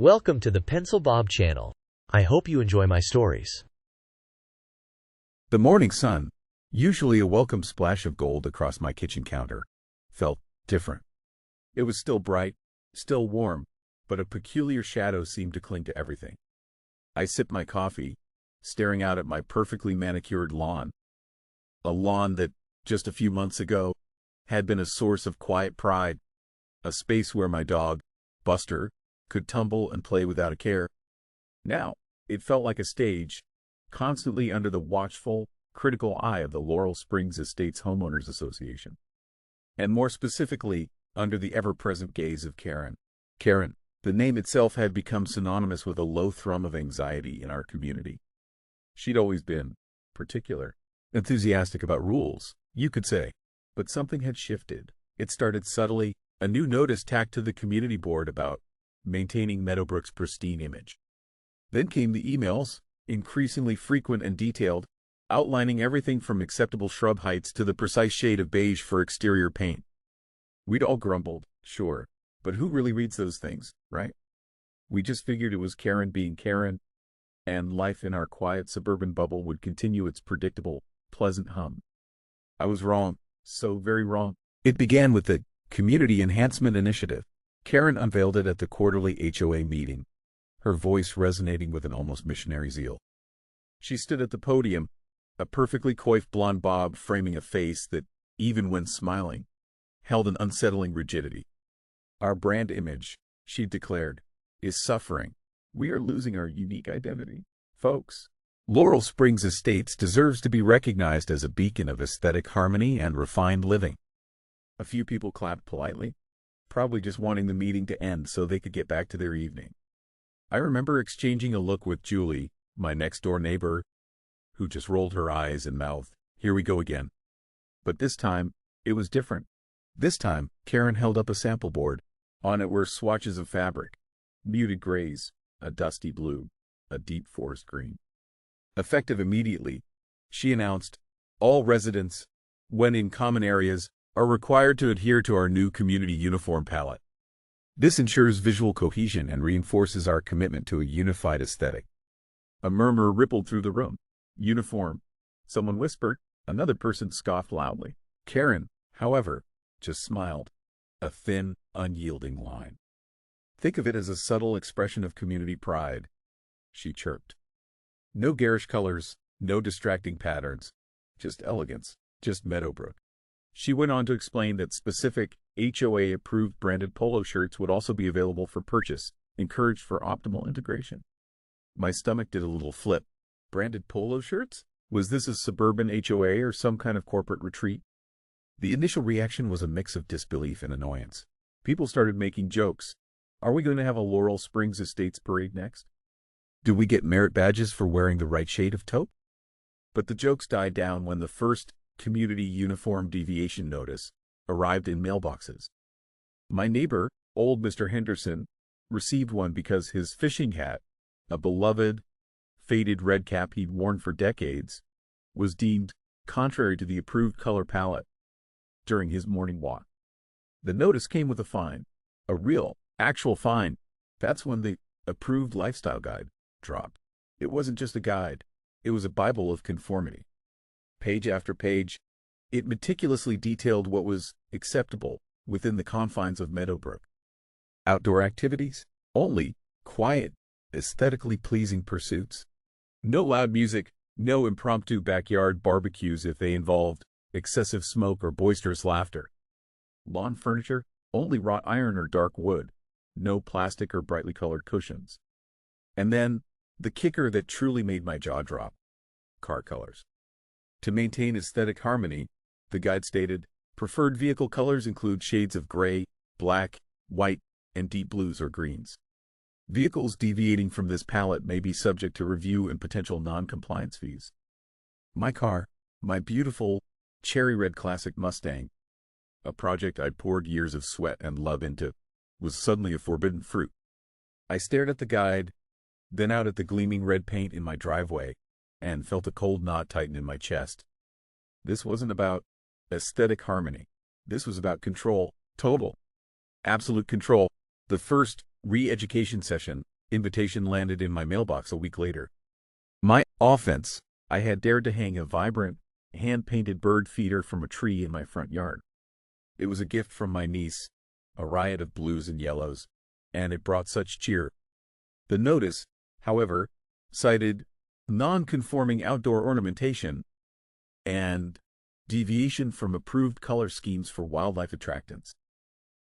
Welcome to the Pencil Bob channel. I hope you enjoy my stories. The morning sun, usually a welcome splash of gold across my kitchen counter, felt different. It was still bright, still warm, but a peculiar shadow seemed to cling to everything. I sipped my coffee, staring out at my perfectly manicured lawn. A lawn that, just a few months ago, had been a source of quiet pride, a space where my dog, Buster, could tumble and play without a care. Now, it felt like a stage, constantly under the watchful, critical eye of the Laurel Springs Estates Homeowners Association. And more specifically, under the ever-present gaze of Karen. Karen, the name itself had become synonymous with a low thrum of anxiety in our community. She'd always been particular, enthusiastic about rules, you could say. But something had shifted. It started subtly, a new notice tacked to the community board about maintaining Meadowbrook's pristine image. Then came the emails, increasingly frequent and detailed, outlining everything from acceptable shrub heights to the precise shade of beige for exterior paint. We'd all grumbled, sure, but who really reads those things, right? We just figured it was Karen being Karen, and life in our quiet suburban bubble would continue its predictable, pleasant hum. I was wrong, so very wrong. It began with the Community Enhancement Initiative. Karen unveiled it at the quarterly HOA meeting, her voice resonating with an almost missionary zeal. She stood at the podium, a perfectly coiffed blonde bob framing a face that, even when smiling, held an unsettling rigidity. Our brand image, she declared, is suffering. We are losing our unique identity. Folks, Laurel Springs Estates deserves to be recognized as a beacon of aesthetic harmony and refined living. A few people clapped politely, probably just wanting the meeting to end so they could get back to their evening. I remember exchanging a look with Julie, my next-door neighbor, who just rolled her eyes and mouthed, "Here we go again." But this time, it was different. This time, Karen held up a sample board. On it were swatches of fabric, muted grays, a dusty blue, a deep forest green. Effective immediately, she announced, all residents, when in common areas, are required to adhere to our new community uniform palette. This ensures visual cohesion and reinforces our commitment to a unified aesthetic. A murmur rippled through the room. Uniform. Someone whispered. Another person scoffed loudly. Karen, however, just smiled. A thin, unyielding line. Think of it as a subtle expression of community pride, she chirped. No garish colors, no distracting patterns, just elegance, just Meadowbrook. She went on to explain that specific HOA-approved branded polo shirts would also be available for purchase, encouraged for optimal integration. My stomach did a little flip. Branded polo shirts? Was this a suburban HOA or some kind of corporate retreat? The initial reaction was a mix of disbelief and annoyance. People started making jokes. Are we going to have a Laurel Springs Estates parade next? Do we get merit badges for wearing the right shade of taupe? But the jokes died down when the first community uniform deviation notice arrived in mailboxes. My neighbor, old Mr. Henderson, received one because his fishing hat, a beloved, faded red cap he'd worn for decades, was deemed contrary to the approved color palette during his morning walk. The notice came with a fine, a real, actual fine. That's when the approved lifestyle guide dropped. It wasn't just a guide, it was a Bible of conformity. Page after page, it meticulously detailed what was acceptable within the confines of Meadowbrook. Outdoor activities? Only quiet, aesthetically pleasing pursuits. No loud music, no impromptu backyard barbecues if they involved excessive smoke or boisterous laughter. Lawn furniture? Only wrought iron or dark wood. No plastic or brightly colored cushions. And then, the kicker that truly made my jaw drop. Car colors. To maintain aesthetic harmony, the guide stated, preferred vehicle colors include shades of gray, black, white, and deep blues or greens. Vehicles deviating from this palette may be subject to review and potential non-compliance fees. My car, my beautiful, cherry red classic Mustang, a project I'd poured years of sweat and love into, was suddenly a forbidden fruit. I stared at the guide, then out at the gleaming red paint in my driveway, and felt a cold knot tighten in my chest. This wasn't about aesthetic harmony. This was about control, total, absolute control. The first Re-education session. Invitation landed in my mailbox a week later. My offense. I had dared to hang a vibrant, hand-painted bird feeder from a tree in my front yard. It was a gift from my niece, a riot of blues and yellows, and it brought such cheer. The notice, however, cited non-conforming outdoor ornamentation and deviation from approved color schemes for wildlife attractants.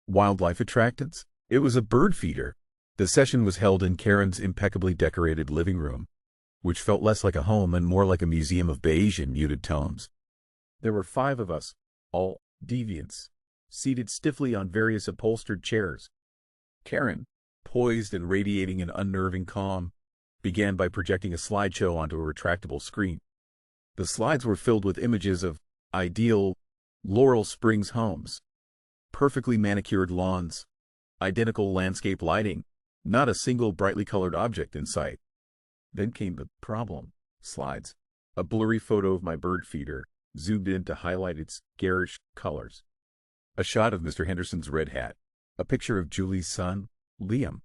Wildlife attractants? It was a bird feeder. The session was held in Karen's impeccably decorated living room, which felt less like a home and more like a museum of beige and muted tones. There were 5 of us, all deviants, seated stiffly on various upholstered chairs. Karen, poised and radiating an unnerving calm, began by projecting a slideshow onto a retractable screen. The slides were filled with images of ideal Laurel Springs homes, perfectly manicured lawns, identical landscape lighting, not a single brightly colored object in sight. Then came the problem. Slides. A blurry photo of my bird feeder, zoomed in to highlight its garish colors. A shot of Mr. Henderson's red hat. A picture of Julie's son, Liam,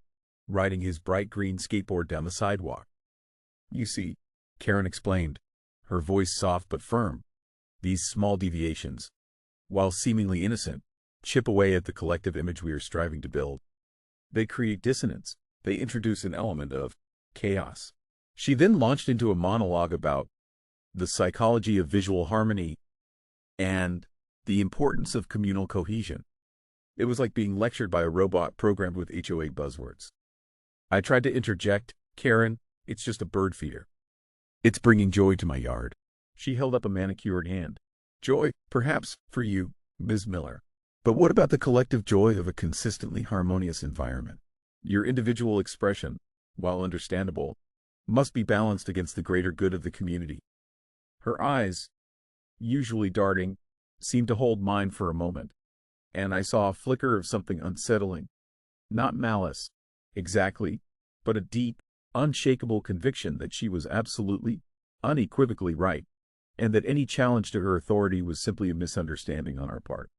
riding his bright green skateboard down the sidewalk. You see, Karen explained, her voice soft but firm, these small deviations, while seemingly innocent, chip away at the collective image we are striving to build. They create dissonance. They introduce an element of chaos. She then launched into a monologue about the psychology of visual harmony and the importance of communal cohesion. It was like being lectured by a robot programmed with HOA buzzwords. I tried to interject, Karen, it's just a bird feeder. It's bringing joy to my yard. She held up a manicured hand. Joy, perhaps, for you, Ms. Miller. But what about the collective joy of a consistently harmonious environment? Your individual expression, while understandable, must be balanced against the greater good of the community. Her eyes, usually darting, seemed to hold mine for a moment, and I saw a flicker of something unsettling. Not malice, exactly, but a deep, unshakable conviction that she was absolutely, unequivocally right, and that any challenge to her authority was simply a misunderstanding on our part.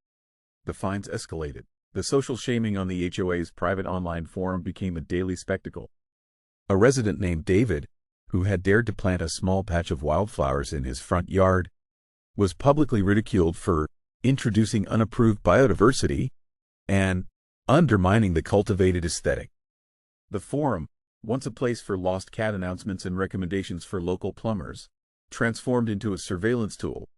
The fines escalated. The social shaming on the HOA's private online forum became a daily spectacle. A resident named David, who had dared to plant a small patch of wildflowers in his front yard, was publicly ridiculed for introducing unapproved biodiversity and undermining the cultivated aesthetic. The forum, once a place for lost cat announcements and recommendations for local plumbers, transformed into a surveillance tool,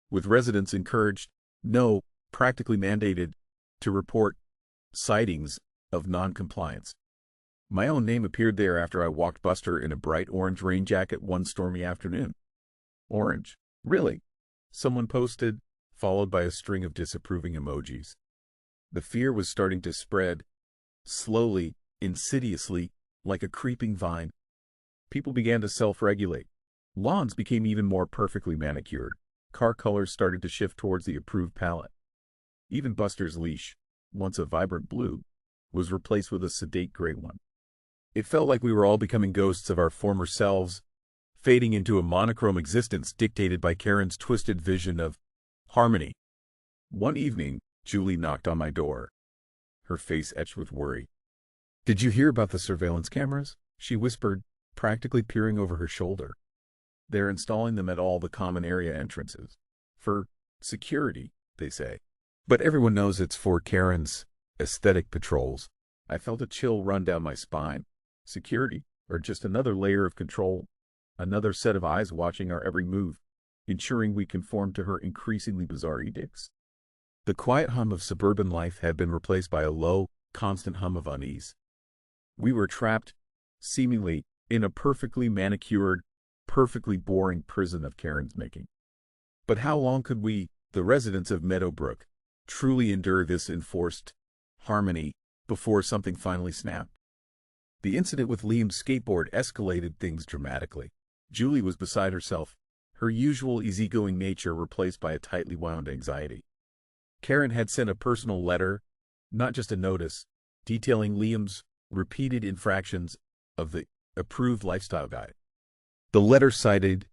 with residents encouraged, no, practically mandated, to report sightings of non-compliance. My own name appeared there after I walked Buster in a bright orange rain jacket one stormy afternoon. Orange? Really? Someone posted, followed by a string of disapproving emojis. The fear was starting to spread, slowly, insidiously, like a creeping vine. People began to self-regulate. Lawns became even more perfectly manicured. Car colors started to shift towards the approved palette. Even Buster's leash, once a vibrant blue, was replaced with a sedate gray one. It felt like we were all becoming ghosts of our former selves, fading into a monochrome existence dictated by Karen's twisted vision of harmony. One evening, Julie knocked on my door, her face etched with worry. "Did you hear about the surveillance cameras?" she whispered, practically peering over her shoulder. "They're installing them at all the common area entrances. For security, they say. But everyone knows it's for Karen's aesthetic patrols." I felt a chill run down my spine. Security, or just another layer of control, another set of eyes watching our every move, ensuring we conform to her increasingly bizarre edicts. The quiet hum of suburban life had been replaced by a low, constant hum of unease. We were trapped, seemingly, in a perfectly manicured, perfectly boring prison of Karen's making. But how long could we, the residents of Meadowbrook, truly endure this enforced harmony before something finally snapped? The incident with Liam's skateboard escalated things dramatically. Julie was beside herself, her usual easygoing nature replaced by a tightly wound anxiety. Karen had sent a personal letter, not just a notice, detailing Liam's repeated infractions of the approved lifestyle guide. The letter cited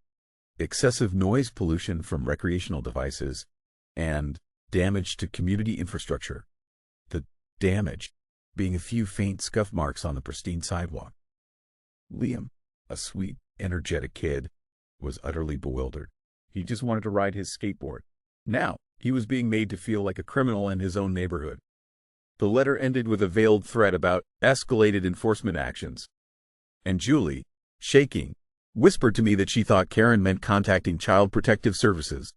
excessive noise pollution from recreational devices and damage to community infrastructure. The damage. being a few faint scuff marks on the pristine sidewalk. Liam, a sweet, energetic kid, was utterly bewildered. He just wanted to ride his skateboard. Now, he was being made to feel like a criminal in his own neighborhood. The letter ended with a veiled threat about escalated enforcement actions. And Julie, shaking, whispered to me that she thought Karen meant contacting Child Protective Services.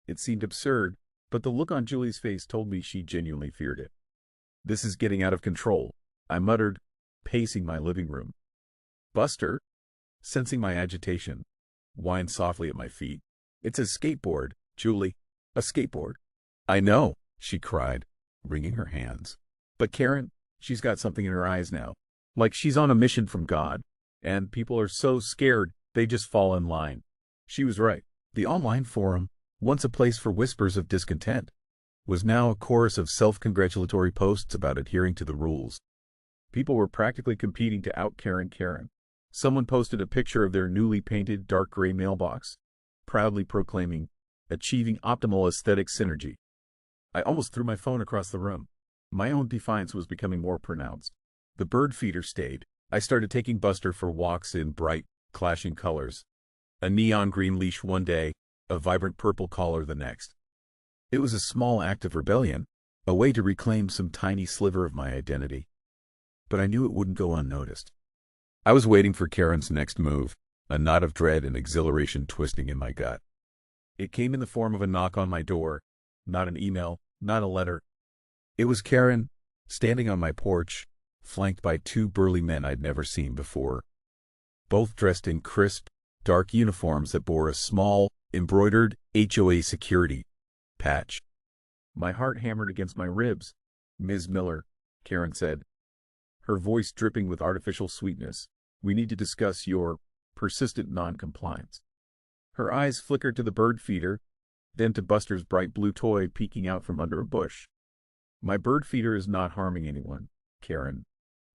It seemed absurd, but the look on Julie's face told me she genuinely feared it. "This is getting out of control," I muttered, pacing my living room. Buster, sensing my agitation, whined softly at my feet. "It's a skateboard, Julie. A skateboard." "I know," she cried, wringing her hands. "But Karen, she's got something in her eyes now. Like she's on a mission from God. And people are so scared, they just fall in line." She was right. The online forum, once a place for whispers of discontent, was now a chorus of self-congratulatory posts about adhering to the rules. People were practically competing to out-Karen. Someone posted a picture of their newly painted dark gray mailbox, proudly proclaiming, "Achieving optimal aesthetic synergy." I almost threw my phone across the room. My own defiance was becoming more pronounced. The bird feeder stayed. I started taking Buster for walks in bright, clashing colors. A neon green leash one day, a vibrant purple collar the next. It was a small act of rebellion, a way to reclaim some tiny sliver of my identity. But I knew it wouldn't go unnoticed. I was waiting for Karen's next move, a knot of dread and exhilaration twisting in my gut. It came in the form of a knock on my door, not an email, not a letter. It was Karen, standing on my porch, flanked by two burly men I'd never seen before. Both dressed in crisp, dark uniforms that bore a small, embroidered HOA security patch. My heart hammered against my ribs. "Ms. Miller," Karen said, her voice dripping with artificial sweetness, "we need to discuss your persistent non-compliance." Her eyes flickered to the bird feeder, then to Buster's bright blue toy peeking out from under a bush. "My bird feeder is not harming anyone, Karen,"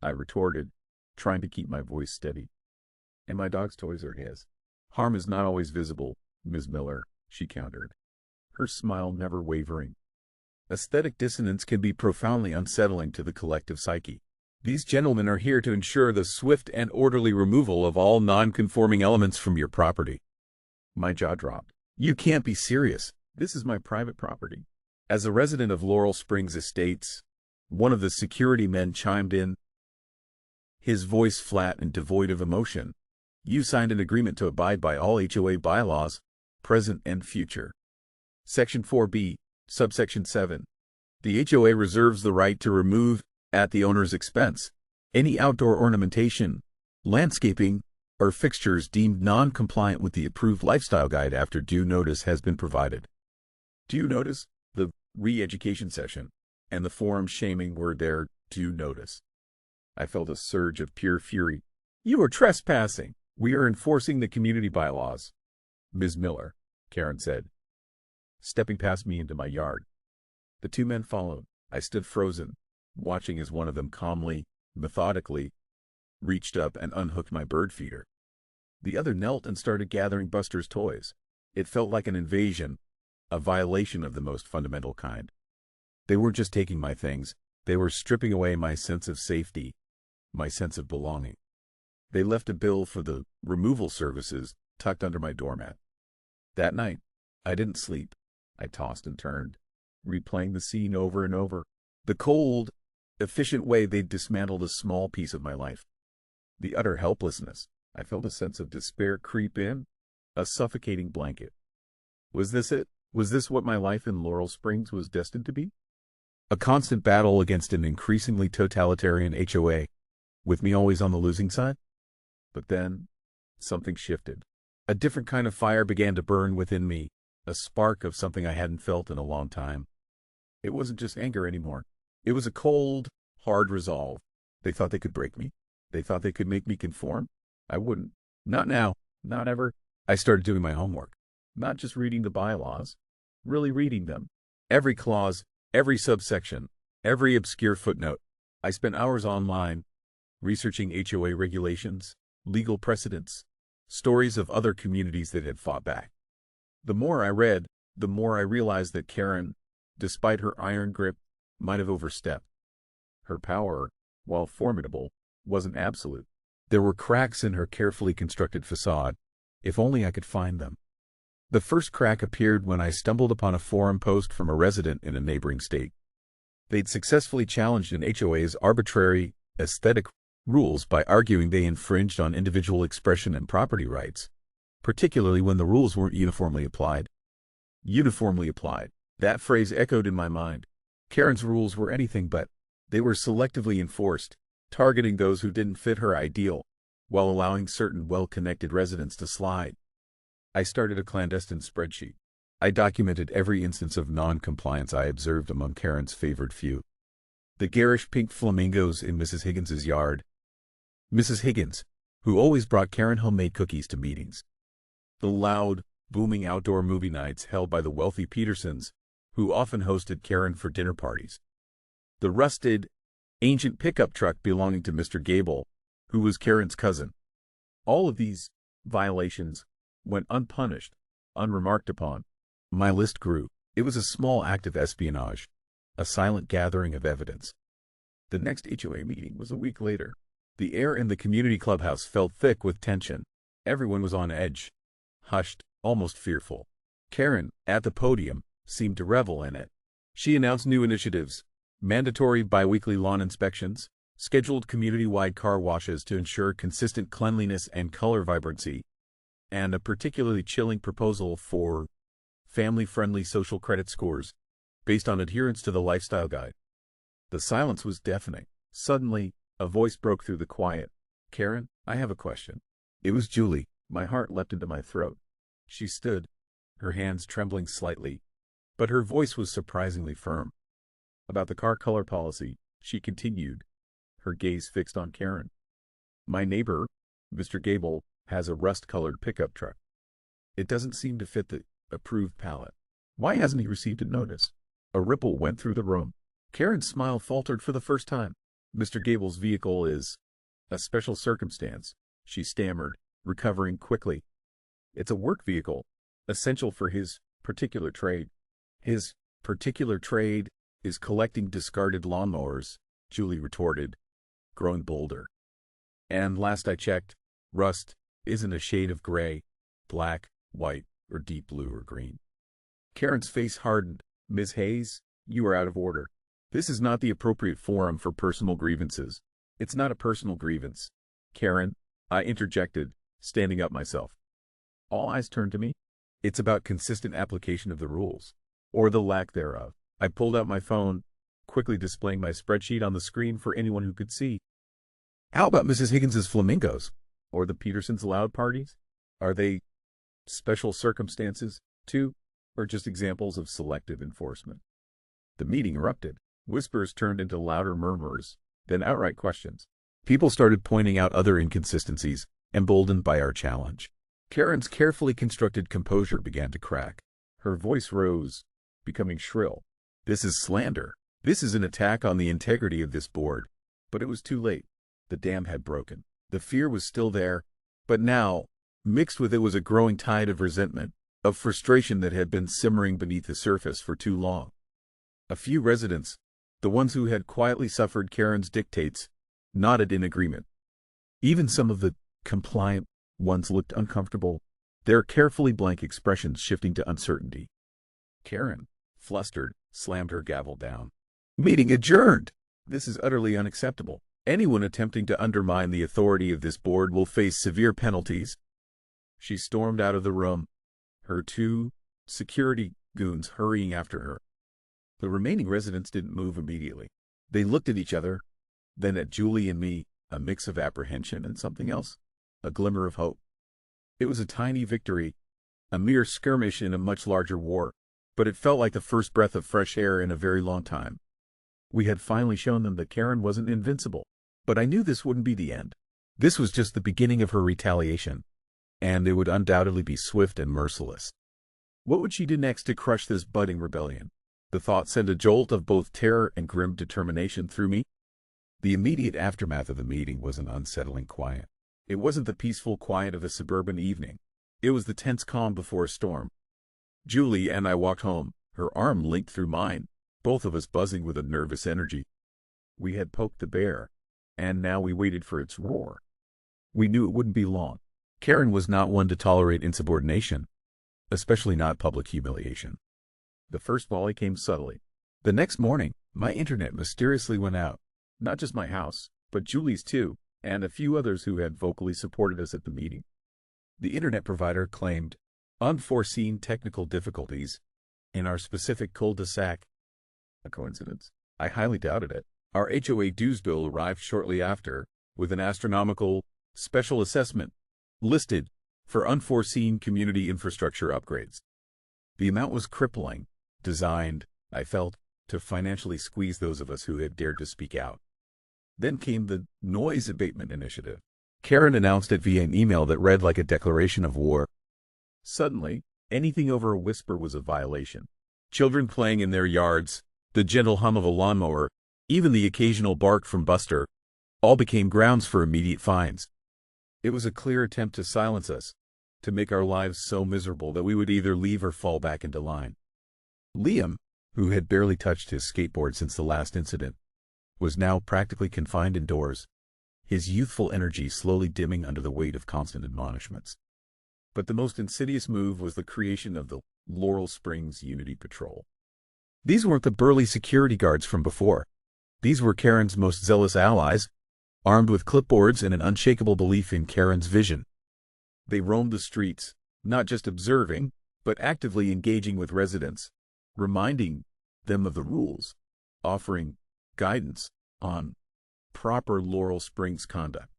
I retorted, trying to keep my voice steady. "And my dog's toys are his." "Harm is not always visible, Ms. Miller," she countered, her smile never wavering. "Aesthetic dissonance can be profoundly unsettling to the collective psyche. These gentlemen are here to ensure the swift and orderly removal of all non-conforming elements from your property." My jaw dropped. "You can't be serious. This is my private property." As a resident of Laurel Springs Estates, one of the security men chimed in, his voice flat and devoid of emotion. "You signed an agreement to abide by all HOA bylaws, present and future. Section 4B, subsection 7. The HOA reserves the right to remove, at the owner's expense, any outdoor ornamentation, landscaping, or fixtures deemed non-compliant with the approved lifestyle guide after due notice has been provided." Due notice? The re-education session and the forum shaming were their due notice. I felt a surge of pure fury. "You are trespassing. We are enforcing the community bylaws, Ms. Miller," Karen said, stepping past me into my yard. The two men followed. I stood frozen, watching as one of them calmly, methodically, reached up and unhooked my bird feeder. The other knelt and started gathering Buster's toys. It felt like an invasion, a violation of the most fundamental kind. They weren't just taking my things, they were stripping away my sense of safety, my sense of belonging. They left a bill for the removal services tucked under my doormat. That night, I didn't sleep. I tossed and turned, replaying the scene over and over. The cold, efficient way they'd dismantled a small piece of my life. The utter helplessness. I felt a sense of despair creep in, a suffocating blanket. Was this it? Was this what my life in Laurel Springs was destined to be? A constant battle against an increasingly totalitarian HOA, with me always on the losing side? But then, something shifted. A different kind of fire began to burn within me, a spark of something I hadn't felt in a long time. It wasn't just anger anymore. It was a cold, hard resolve. They thought they could break me. They thought they could make me conform. I wouldn't. Not now. Not ever. I started doing my homework. Not just reading the bylaws. Really reading them. Every clause, every subsection, every obscure footnote. I spent hours online, researching HOA regulations, legal precedents, stories of other communities that had fought back. The more I read, the more I realized that Karen, despite her iron grip, might have overstepped. Her power, while formidable, wasn't absolute. There were cracks in her carefully constructed facade. If only I could find them. The first crack appeared when I stumbled upon a forum post from a resident in a neighboring state. They'd successfully challenged an HOA's arbitrary, aesthetic rules by arguing they infringed on individual expression and property rights, particularly when the rules weren't uniformly applied. Uniformly applied. That phrase echoed in my mind. Karen's rules were anything but. They were selectively enforced, targeting those who didn't fit her ideal, while allowing certain well-connected residents to slide. I started a clandestine spreadsheet. I documented every instance of non-compliance I observed among Karen's favored few. The garish pink flamingos in Mrs. Higgins's yard. Mrs. Higgins, who always brought Karen homemade cookies to meetings. The loud, booming outdoor movie nights held by the wealthy Petersons, who often hosted Karen for dinner parties. The rusted, ancient pickup truck belonging to Mr. Gable, who was Karen's cousin. All of these violations went unpunished, unremarked upon. My list grew. It was a small act of espionage, a silent gathering of evidence. The next HOA meeting was a week later. The air in the community clubhouse felt thick with tension. Everyone was on edge, hushed, almost fearful. Karen, at the podium, seemed to revel in it. She announced new initiatives: mandatory biweekly lawn inspections, scheduled community-wide car washes to ensure consistent cleanliness and color vibrancy, and a particularly chilling proposal for family-friendly social credit scores based on adherence to the lifestyle guide. The silence was deafening. Suddenly, a voice broke through the quiet. "Karen, I have a question." It was Julie. My heart leapt into my throat. She stood, her hands trembling slightly, but her voice was surprisingly firm. "About the car color policy," she continued, her gaze fixed on Karen. "My neighbor, Mr. Gable, has a rust-colored pickup truck. It doesn't seem to fit the approved palette. Why hasn't he received a notice?" A ripple went through the room. Karen's smile faltered for the first time. "Mr. Gable's vehicle is a special circumstance," she stammered, recovering quickly. "It's a work vehicle, essential for his particular trade." "His particular trade is collecting discarded lawnmowers," Julie retorted, growing bolder. "And last I checked, rust isn't a shade of gray, black, white, or deep blue or green." Karen's face hardened. "Ms. Hayes, you are out of order. This is not the appropriate forum for personal grievances." "It's not a personal grievance, Karen," I interjected, standing up myself. All eyes turned to me. "It's about consistent application of the rules, or the lack thereof." I pulled out my phone, quickly displaying my spreadsheet on the screen for anyone who could see. "How about Mrs. Higgins's flamingos? Or the Petersons' loud parties? Are they special circumstances, too, or just examples of selective enforcement?" The meeting erupted. Whispers turned into louder murmurs, then outright questions. People started pointing out other inconsistencies, emboldened by our challenge. Karen's carefully constructed composure began to crack. Her voice rose, becoming shrill. "This is slander. This is an attack on the integrity of this board." But it was too late. The dam had broken. The fear was still there, but now, mixed with it was a growing tide of resentment, of frustration that had been simmering beneath the surface for too long. A few residents, the ones who had quietly suffered Karen's dictates, nodded in agreement. Even some of the compliant ones looked uncomfortable, their carefully blank expressions shifting to uncertainty. Karen, flustered, slammed her gavel down. "Meeting adjourned! This is utterly unacceptable. Anyone attempting to undermine the authority of this board will face severe penalties." She stormed out of the room, her 2 security goons hurrying after her. The remaining residents didn't move immediately. They looked at each other, then at Julie and me, a mix of apprehension and something else, a glimmer of hope. It was a tiny victory, a mere skirmish in a much larger war, but it felt like the first breath of fresh air in a very long time. We had finally shown them that Karen wasn't invincible, but I knew this wouldn't be the end. This was just the beginning of her retaliation, and it would undoubtedly be swift and merciless. What would she do next to crush this budding rebellion? The thought sent a jolt of both terror and grim determination through me. The immediate aftermath of the meeting was an unsettling quiet. It wasn't the peaceful quiet of a suburban evening. It was the tense calm before a storm. Julie and I walked home, her arm linked through mine, both of us buzzing with a nervous energy. We had poked the bear, and now we waited for its roar. We knew it wouldn't be long. Karen was not one to tolerate insubordination, especially not public humiliation. The first volley came subtly. The next morning, my internet mysteriously went out. Not just my house, but Julie's too, and a few others who had vocally supported us at the meeting. The internet provider claimed unforeseen technical difficulties in our specific cul-de-sac. A coincidence? I highly doubted it. Our HOA dues bill arrived shortly after, with an astronomical special assessment listed for unforeseen community infrastructure upgrades. The amount was crippling, designed, I felt, to financially squeeze those of us who had dared to speak out. Then came the Noise Abatement Initiative. Karen announced it via an email that read like a declaration of war. Suddenly, anything over a whisper was a violation. Children playing in their yards, the gentle hum of a lawnmower, even the occasional bark from Buster, all became grounds for immediate fines. It was a clear attempt to silence us, to make our lives so miserable that we would either leave or fall back into line. Liam, who had barely touched his skateboard since the last incident, was now practically confined indoors, his youthful energy slowly dimming under the weight of constant admonishments. But the most insidious move was the creation of the Laurel Springs Unity Patrol. These weren't the burly security guards from before. These were Karen's most zealous allies, armed with clipboards and an unshakable belief in Karen's vision. They roamed the streets, not just observing, but actively engaging with residents, reminding them of the rules, offering guidance on proper Laurel Springs conduct.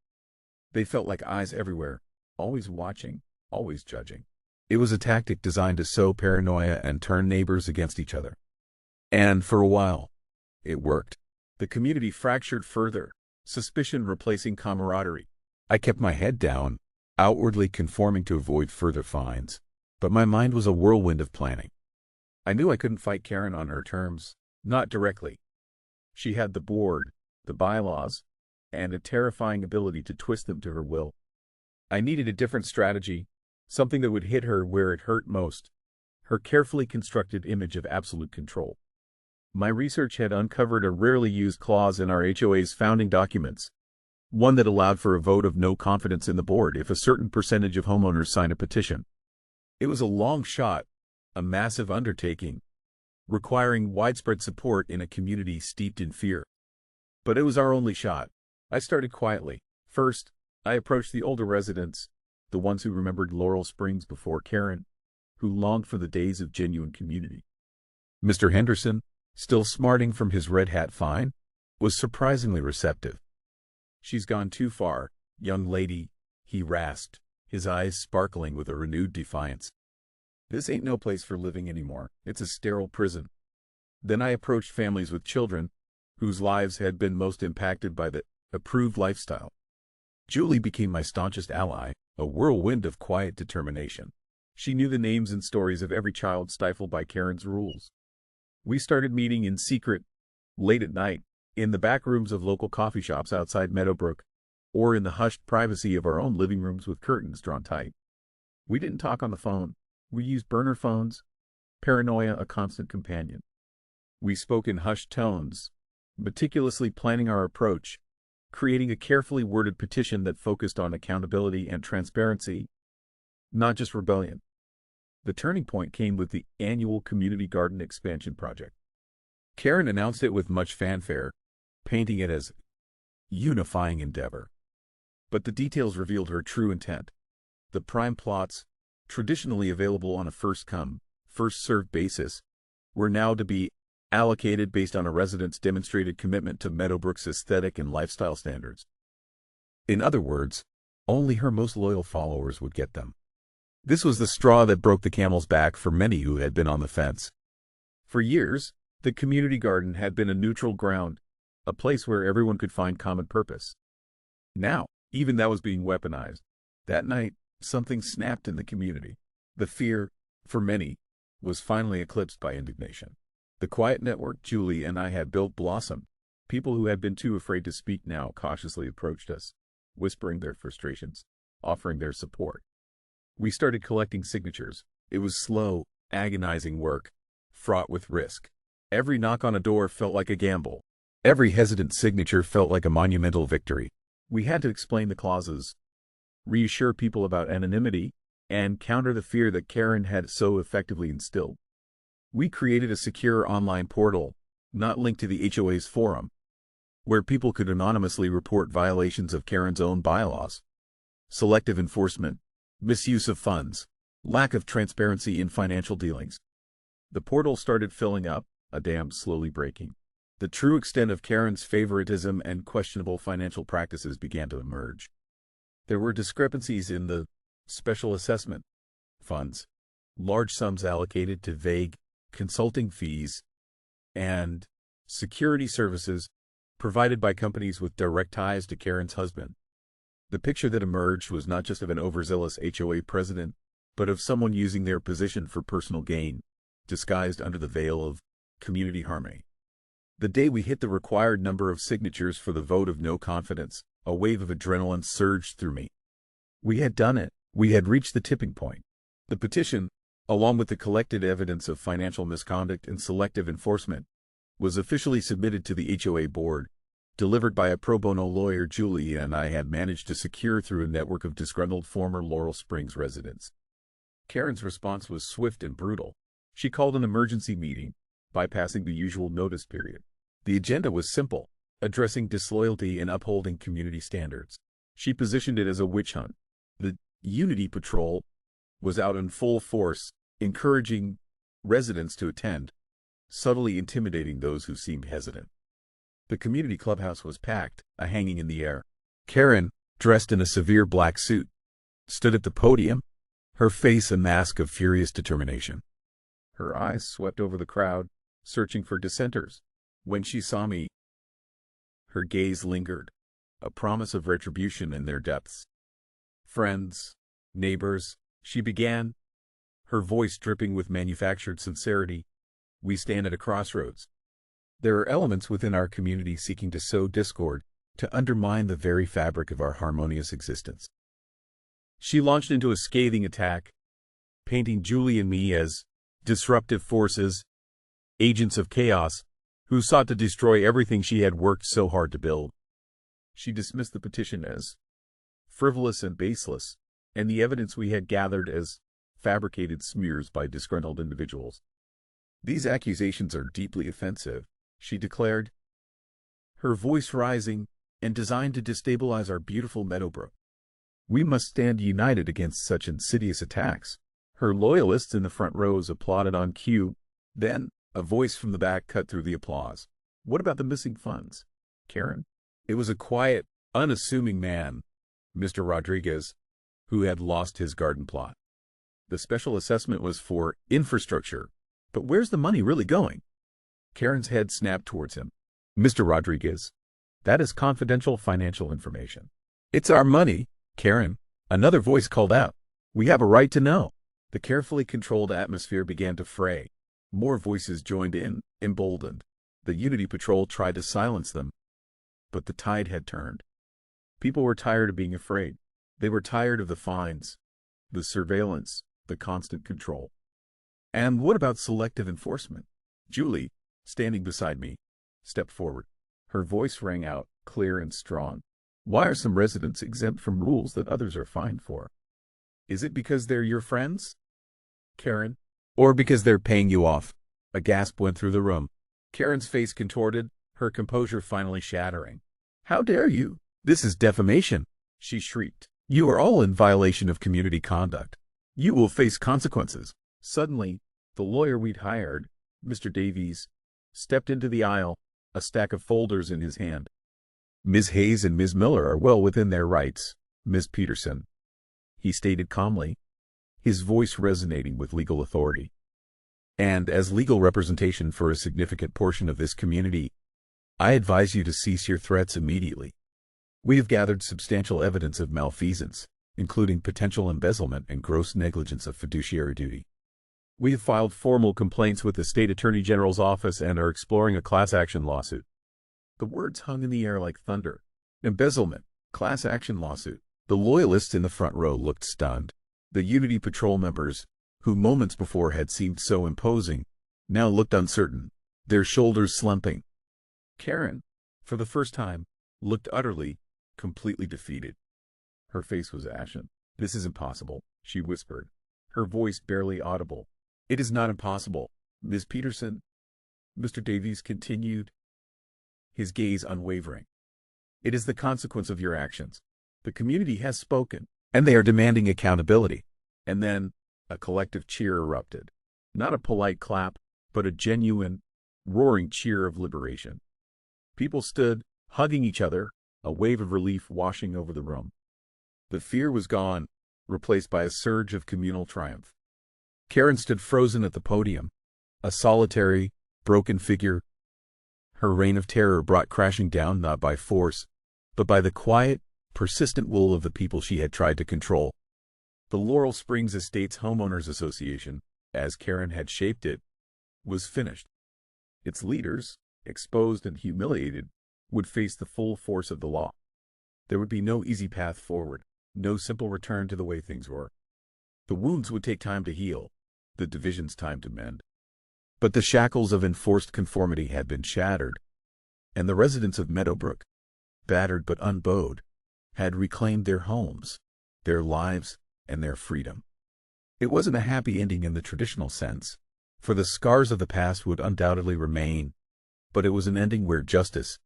They felt like eyes everywhere, always watching, always judging. It was a tactic designed to sow paranoia and turn neighbors against each other. And for a while, it worked. The community fractured further, suspicion replacing camaraderie. I kept my head down, outwardly conforming to avoid further fines, but my mind was a whirlwind of planning. I knew I couldn't fight Karen on her terms, not directly. She had the board, the bylaws, and a terrifying ability to twist them to her will. I needed a different strategy, something that would hit her where it hurt most, her carefully constructed image of absolute control. My research had uncovered a rarely used clause in our HOA's founding documents, one that allowed for a vote of no confidence in the board if a certain percentage of homeowners signed a petition. It was a long shot, a massive undertaking, requiring widespread support in a community steeped in fear. But it was our only shot. I started quietly. First, I approached the older residents, the ones who remembered Laurel Springs before Karen, who longed for the days of genuine community. Mr. Henderson, still smarting from his red hat fine, was surprisingly receptive. "She's gone too far, young lady," he rasped, his eyes sparkling with a renewed defiance. "This ain't no place for living anymore. It's a sterile prison." Then I approached families with children, whose lives had been most impacted by the approved lifestyle. Julie became my staunchest ally, a whirlwind of quiet determination. She knew the names and stories of every child stifled by Karen's rules. We started meeting in secret, late at night, in the back rooms of local coffee shops outside Meadowbrook, or in the hushed privacy of our own living rooms with curtains drawn tight. We didn't talk on the phone. We used burner phones, paranoia a constant companion. We spoke in hushed tones, meticulously planning our approach, creating a carefully worded petition that focused on accountability and transparency, not just rebellion. The turning point came with the annual community garden expansion project. Karen announced it with much fanfare, painting it as a unifying endeavor. But the details revealed her true intent. The prime plots, traditionally available on a first-come, first-served basis, were now to be allocated based on a resident's demonstrated commitment to Meadowbrook's aesthetic and lifestyle standards. In other words, only her most loyal followers would get them. This was the straw that broke the camel's back for many who had been on the fence. For years, the community garden had been a neutral ground, a place where everyone could find common purpose. Now, even that was being weaponized. That night, something snapped in the community. The fear, for many, was finally eclipsed by indignation. The quiet network Julie and I had built blossomed. People who had been too afraid to speak now cautiously approached us, whispering their frustrations, offering their support. We started collecting signatures. It was slow, agonizing work, fraught with risk. Every knock on a door felt like a gamble. Every hesitant signature felt like a monumental victory. We had to explain the clauses, reassure people about anonymity, and counter the fear that Karen had so effectively instilled. We created a secure online portal, not linked to the HOA's forum, where people could anonymously report violations of Karen's own bylaws, selective enforcement, misuse of funds, lack of transparency in financial dealings. The portal started filling up, a dam slowly breaking. The true extent of Karen's favoritism and questionable financial practices began to emerge. There were discrepancies in the special assessment funds, large sums allocated to vague consulting fees, and security services provided by companies with direct ties to Karen's husband. The picture that emerged was not just of an overzealous HOA president, but of someone using their position for personal gain, disguised under the veil of community harmony. The day we hit the required number of signatures for the vote of no confidence, a wave of adrenaline surged through me. We had done it. We had reached the tipping point. The petition, along with the collected evidence of financial misconduct and selective enforcement, was officially submitted to the HOA board, delivered by a pro bono lawyer Julie and I had managed to secure through a network of disgruntled former Laurel Springs residents. Karen's response was swift and brutal. She called an emergency meeting, bypassing the usual notice period. The agenda was simple: addressing disloyalty and upholding community standards. She positioned it as a witch hunt. The Unity Patrol was out in full force, encouraging residents to attend, subtly intimidating those who seemed hesitant. The community clubhouse was packed, a hanging in the air. Karen, dressed in a severe black suit, stood at the podium, her face a mask of furious determination. Her eyes swept over the crowd, searching for dissenters. When she saw me, her gaze lingered, a promise of retribution in their depths. "Friends, neighbors," she began, her voice dripping with manufactured sincerity, "we stand at a crossroads. There are elements within our community seeking to sow discord, to undermine the very fabric of our harmonious existence." She launched into a scathing attack, painting Julie and me as disruptive forces, agents of chaos, who sought to destroy everything she had worked so hard to build. She dismissed the petition as frivolous and baseless, and the evidence we had gathered as fabricated smears by disgruntled individuals. "These accusations are deeply offensive," she declared, her voice rising, "and designed to destabilize our beautiful Meadowbrook. We must stand united against such insidious attacks." Her loyalists in the front rows applauded on cue. Then, a voice from the back cut through the applause. "What about the missing funds, Karen?" It was a quiet, unassuming man, Mr. Rodriguez, who had lost his garden plot. "The special assessment was for infrastructure, but where's the money really going?" Karen's head snapped towards him. "Mr. Rodriguez, that is confidential financial information." "It's our money, Karen," another voice called out. "We have a right to know." The carefully controlled atmosphere began to fray. More voices joined in, emboldened. The Unity Patrol tried to silence them, but the tide had turned. People were tired of being afraid. They were tired of the fines, the surveillance, the constant control. "And what about selective enforcement?" Julie, standing beside me, stepped forward. Her voice rang out, clear and strong. "Why are some residents exempt from rules that others are fined for? Is it because they're your friends, Karen? Or because they're paying you off?" A gasp went through the room. Karen's face contorted, her composure finally shattering. "How dare you? This is defamation," she shrieked. "You are all in violation of community conduct. You will face consequences." Suddenly, the lawyer we'd hired, Mr. Davies, stepped into the aisle, a stack of folders in his hand. "Ms. Hayes and Ms. Miller are well within their rights, Ms. Peterson," he stated calmly, his voice resonating with legal authority. "And as legal representation for a significant portion of this community, I advise you to cease your threats immediately. We have gathered substantial evidence of malfeasance, including potential embezzlement and gross negligence of fiduciary duty. We have filed formal complaints with the State Attorney General's office and are exploring a class action lawsuit." The words hung in the air like thunder. Embezzlement, class action lawsuit. The loyalists in the front row looked stunned. The Unity Patrol members, who moments before had seemed so imposing, now looked uncertain, their shoulders slumping. "Karen," for the first time, looked utterly, completely defeated. Her face was ashen. "This is impossible," she whispered, her voice barely audible. "It is not impossible, Miss Peterson," Mr. Davies continued, his gaze unwavering. "It is the consequence of your actions. The community has spoken, and they are demanding accountability." And then a collective cheer erupted. Not a polite clap, but a genuine, roaring cheer of liberation. People stood, hugging each other, a wave of relief washing over the room. The fear was gone, replaced by a surge of communal triumph. Karen stood frozen at the podium, a solitary, broken figure. Her reign of terror brought crashing down not by force, but by the quiet, persistent will of the people she had tried to control. The Laurel Springs Estates Homeowners Association, as Karen had shaped it, was finished. Its leaders, exposed and humiliated, would face the full force of the law. There would be no easy path forward, no simple return to the way things were. The wounds would take time to heal, the divisions time to mend. But the shackles of enforced conformity had been shattered, and the residents of Meadowbrook, battered but unbowed, had reclaimed their homes, their lives, and their freedom. It wasn't a happy ending in the traditional sense, for the scars of the past would undoubtedly remain, but it was an ending where justice,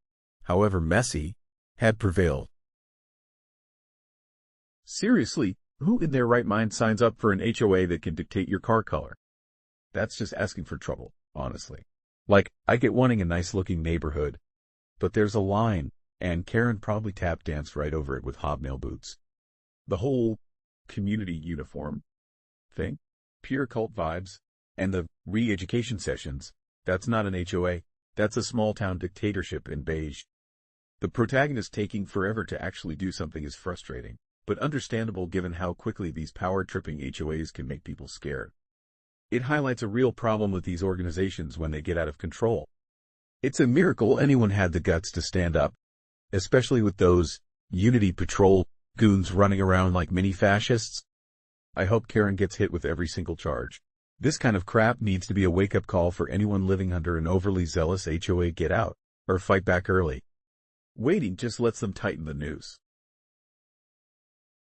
however messy, had prevailed. Seriously, who in their right mind signs up for an HOA that can dictate your car color? That's just asking for trouble, honestly. Like, I get wanting a nice-looking neighborhood, but there's a line, and Karen probably tap danced right over it with hobnail boots. The whole community uniform thing, pure cult vibes, and the re-education sessions, that's not an HOA, that's a small-town dictatorship in beige. The protagonist taking forever to actually do something is frustrating, but understandable given how quickly these power-tripping HOAs can make people scared. It highlights a real problem with these organizations when they get out of control. It's a miracle anyone had the guts to stand up, especially with those Unity Patrol goons running around like mini-fascists. I hope Karen gets hit with every single charge. This kind of crap needs to be a wake-up call for anyone living under an overly zealous HOA. Get out, or fight back early. Waiting just lets them tighten the noose.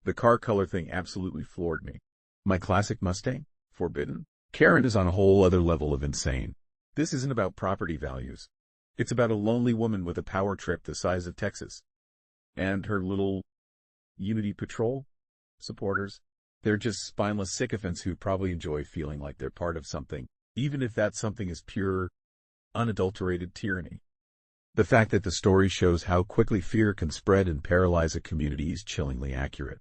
The car color thing absolutely floored me. My classic Mustang? Forbidden? Karen is on a whole other level of insane. This isn't about property values. It's about a lonely woman with a power trip the size of Texas. And her little Unity Patrol supporters. They're just spineless sycophants who probably enjoy feeling like they're part of something, even if that something is pure, unadulterated tyranny. The fact that the story shows how quickly fear can spread and paralyze a community is chillingly accurate.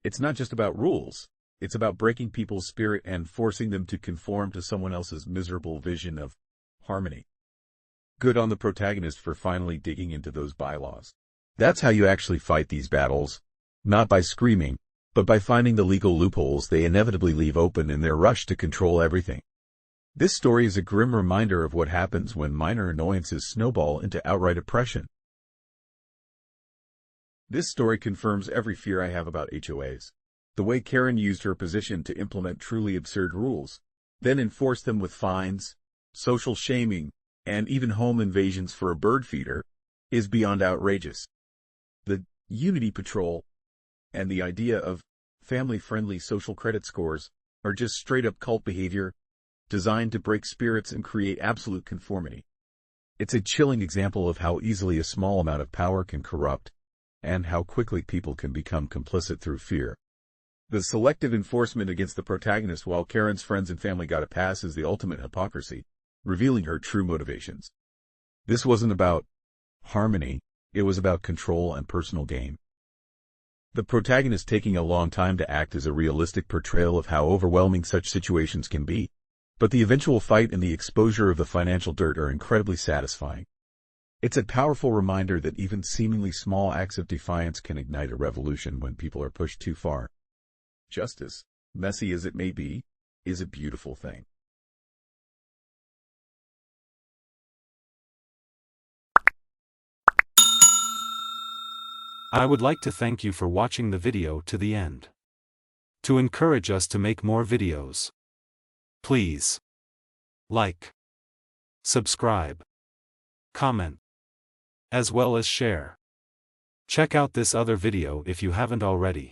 It's not just about rules. It's about breaking people's spirit and forcing them to conform to someone else's miserable vision of harmony. Good on the protagonist for finally digging into those bylaws. That's how you actually fight these battles. Not by screaming, but by finding the legal loopholes they inevitably leave open in their rush to control everything. This story is a grim reminder of what happens when minor annoyances snowball into outright oppression. This story confirms every fear I have about HOAs. The way Karen used her position to implement truly absurd rules, then enforce them with fines, social shaming, and even home invasions for a bird feeder, is beyond outrageous. The Unity Patrol and the idea of family-friendly social credit scores are just straight-up cult behavior, designed to break spirits and create absolute conformity. It's a chilling example of how easily a small amount of power can corrupt, and how quickly people can become complicit through fear. The selective enforcement against the protagonist while Karen's friends and family got a pass is the ultimate hypocrisy, revealing her true motivations. This wasn't about harmony, it was about control and personal gain. The protagonist taking a long time to act is a realistic portrayal of how overwhelming such situations can be, but the eventual fight and the exposure of the financial dirt are incredibly satisfying. It's a powerful reminder that even seemingly small acts of defiance can ignite a revolution when people are pushed too far. Justice, messy as it may be, is a beautiful thing. I would like to thank you for watching the video to the end. To encourage us to make more videos, please like, subscribe, comment, as well as share. Check out this other video if you haven't already.